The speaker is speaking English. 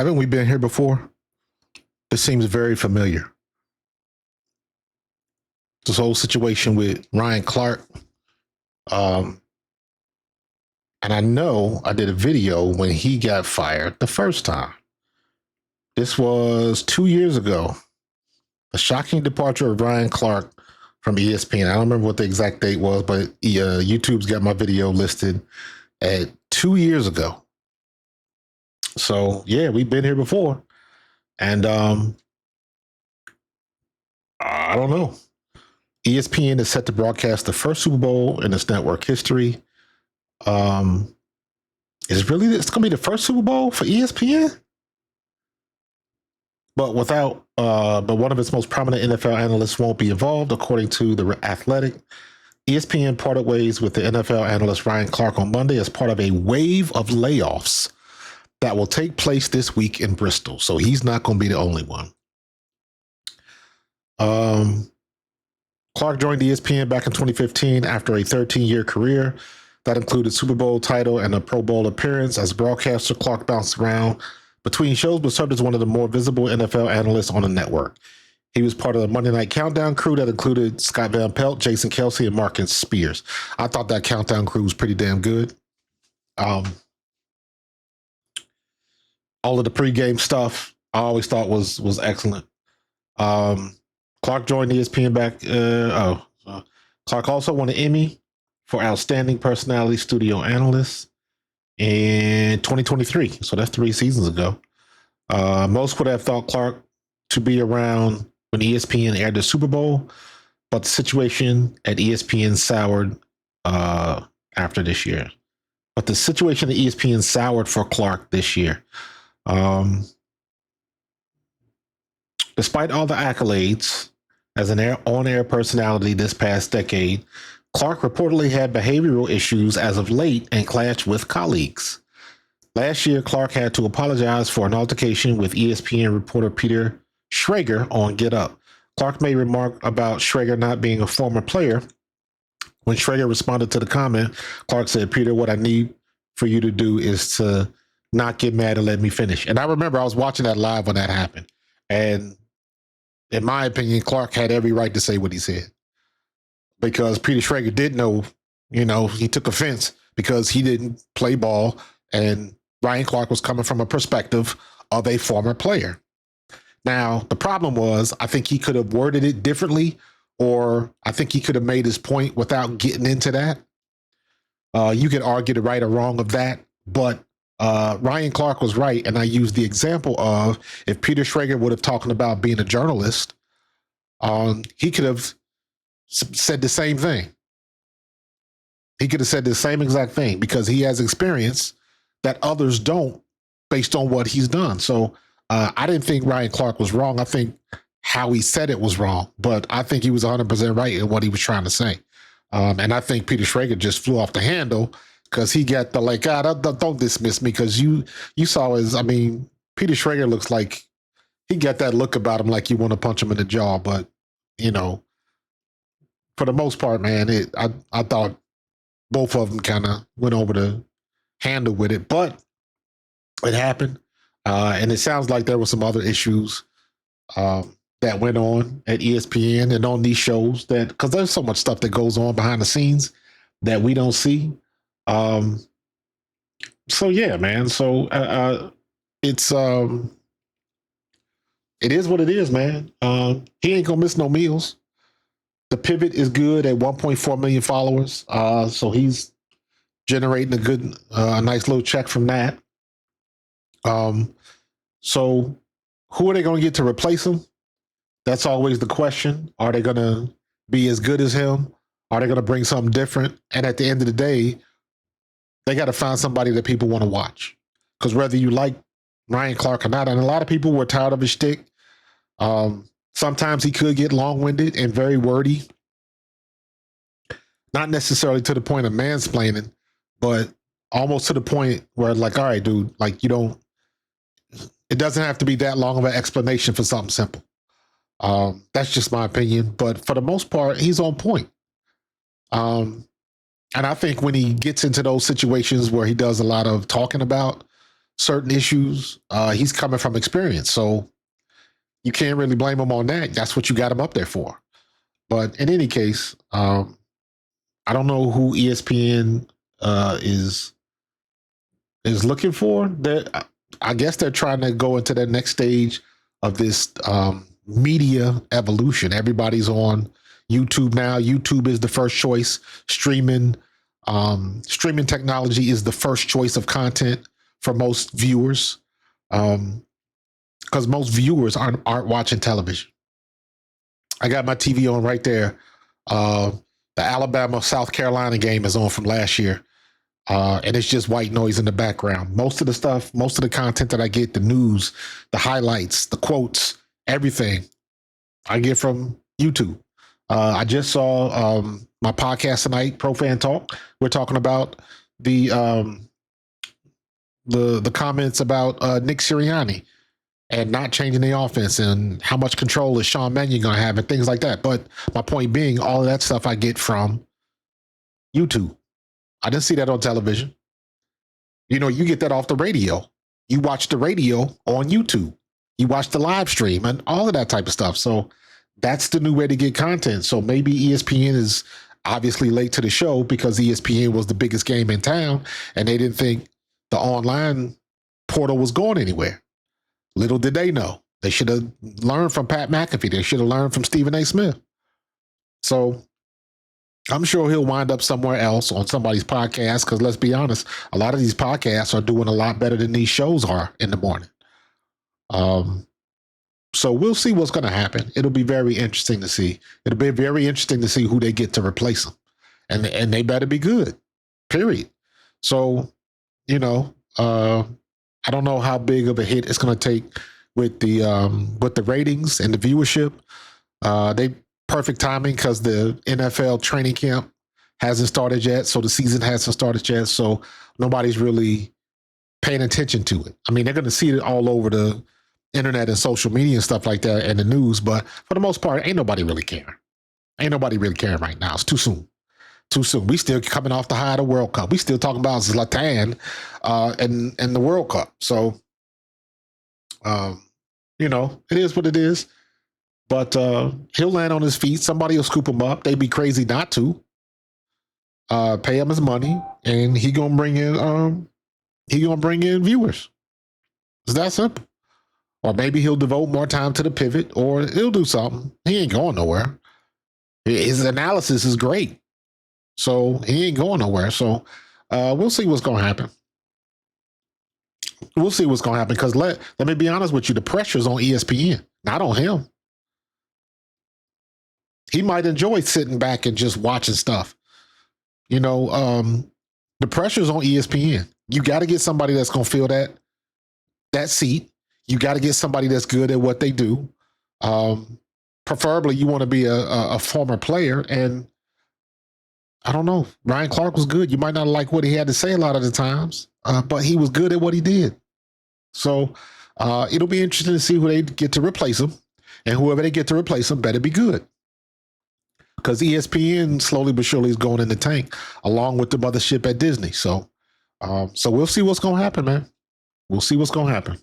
Haven't we been here before? This seems very familiar. This whole situation with Ryan Clark. And I know I did a video when he got fired the first time. This was 2 years ago. The shocking departure of Ryan Clark from ESPN. I don't remember what the exact date was, but YouTube's got my video listed at 2 years ago. So yeah, we've been here before. And I don't know. ESPN is set to broadcast the first Super Bowl in its network history. It's going to be the first Super Bowl for ESPN? But but one of its most prominent NFL analysts won't be involved, according to The Athletic. ESPN parted ways with the NFL analyst Ryan Clark on Monday as part of a wave of layoffs that will take place this week in Bristol. So he's not going to be the only one. Clark joined ESPN back in 2015 after a 13-year career that included Super Bowl title and a Pro Bowl appearance. As a broadcaster, Clark bounced around between shows, but served as one of the more visible NFL analysts on the network. He was part of the Monday Night Countdown crew that included Scott Van Pelt, Jason Kelsey, and Marcus Spears. I thought that Countdown crew was pretty damn good. All of the pregame stuff I always thought was excellent. Clark joined ESPN back. Clark also won an Emmy for Outstanding Personality Studio Analyst in 2023. So that's 3 seasons ago. Most would have thought Clark to be around when ESPN aired the Super Bowl, but the situation at ESPN soured after this year. But the situation at ESPN soured for Clark this year. Despite all the accolades as an on-air personality this past decade, Clark reportedly had behavioral issues as of late and clashed with colleagues. Last year, Clark had to apologize for an altercation with ESPN reporter Peter Schrager on Get Up. Clark made a remark about Schrager not being a former player. When Schrager responded to the comment, Clark said, "Peter, what I need for you to do is to not get mad and let me finish." And I remember I was watching that live when that happened. And in my opinion, Clark had every right to say what he said, because Peter Schrager did know, he took offense because he didn't play ball, and Ryan Clark was coming from a perspective of a former player. Now, the problem was, I think he could have worded it differently, or I think he could have made his point without getting into that. You could argue the right or wrong of that, but Ryan Clark was right, and I used the example of if Peter Schrager would have talked about being a journalist, he could have said the same thing. He could have said the same exact thing because he has experience that others don't based on what he's done. So I didn't think Ryan Clark was wrong. I think how he said it was wrong, but I think he was 100% right in what he was trying to say. And I think Peter Schrager just flew off the handle because he got the don't dismiss me, because you saw Peter Schrager looks like he got that look about him like you want to punch him in the jaw. But, for the most part, man, I thought both of them kind of went over the handle with it, but it happened. And it sounds like there were some other issues that went on at ESPN and on these shows, because there's so much stuff that goes on behind the scenes that we don't see. So yeah, man. So it is what it is, man. He ain't gonna miss no meals. The Pivot is good at 1.4 million followers. So he's generating a nice little check from that. So who are they going to get to replace him? That's always the question. Are they going to be as good as him? Are they going to bring something different? And at the end of the day, they got to find somebody that people want to watch. Because whether you like Ryan Clark or not, and a lot of people were tired of his shtick. Sometimes he could get long-winded and very wordy. Not necessarily to the point of mansplaining, but almost to the point where, like, all right, dude, like, it doesn't have to be that long of an explanation for something simple. That's just my opinion. But for the most part, he's on point. And I think when he gets into those situations where he does a lot of talking about certain issues. He's coming from experience, so you can't really blame him on that. That's what you got him up there for. But in any case, I don't know who ESPN is looking for. That I guess they're trying to go into the next stage of this media evolution. Everybody's on YouTube now. YouTube is the first choice. Streaming technology is the first choice of content for most viewers, because most viewers aren't watching television. I got my TV on right there. The Alabama South Carolina game is on from last year. And it's just white noise in the background. Most of the content that I get, the news, the highlights, the quotes, everything I get from YouTube. I just saw my podcast tonight, Pro Fan Talk. We're talking about the comments about Nick Sirianni and not changing the offense and how much control is Sean Mannion going to have and things like that. But my point being, all of that stuff I get from YouTube. I didn't see that on television. You get that off the radio. You watch the radio on YouTube. You watch the live stream and all of that type of stuff. So that's the new way to get content. So maybe ESPN is obviously late to the show because ESPN was the biggest game in town and they didn't think the online portal was going anywhere. Little did they know. They should have learned from Pat McAfee. They should have learned from Stephen A. Smith. So I'm sure he'll wind up somewhere else on somebody's podcast because let's be honest, a lot of these podcasts are doing a lot better than these shows are in the morning. So we'll see what's going to happen. It'll be very interesting to see. It'll be very interesting to see who they get to replace them. And they better be good, period. So, I don't know how big of a hit it's going to take with the ratings and the viewership. They perfect timing because the NFL training camp hasn't started yet, so the season hasn't started yet, so nobody's really paying attention to it. I mean, they're going to see it all over the internet and social media and stuff like that and the news, but for the most part, ain't nobody really caring. Ain't nobody really caring right now. It's too soon. Too soon. We still coming off the high of the World Cup. We still talking about Zlatan and the World Cup. So, it is what it is. But he'll land on his feet. Somebody will scoop him up. They'd be crazy not to. Pay him his money, and he gonna bring in viewers. It's that simple. Or maybe he'll devote more time to the pivot, or he'll do something. He ain't going nowhere. His analysis is great. So he ain't going nowhere. So we'll see what's going to happen. We'll see what's going to happen because let me be honest with you. The pressure's on ESPN, not on him. He might enjoy sitting back and just watching stuff. The pressure's on ESPN. You got to get somebody that's going to fill that seat. You got to get somebody that's good at what they do. Preferably, you want to be a former player. And I don't know. Ryan Clark was good. You might not like what he had to say a lot of the times, but he was good at what he did. So it'll be interesting to see who they get to replace him. And whoever they get to replace him better be good. Because ESPN slowly but surely is going in the tank along with the mothership at Disney. So we'll see what's going to happen, man. We'll see what's going to happen.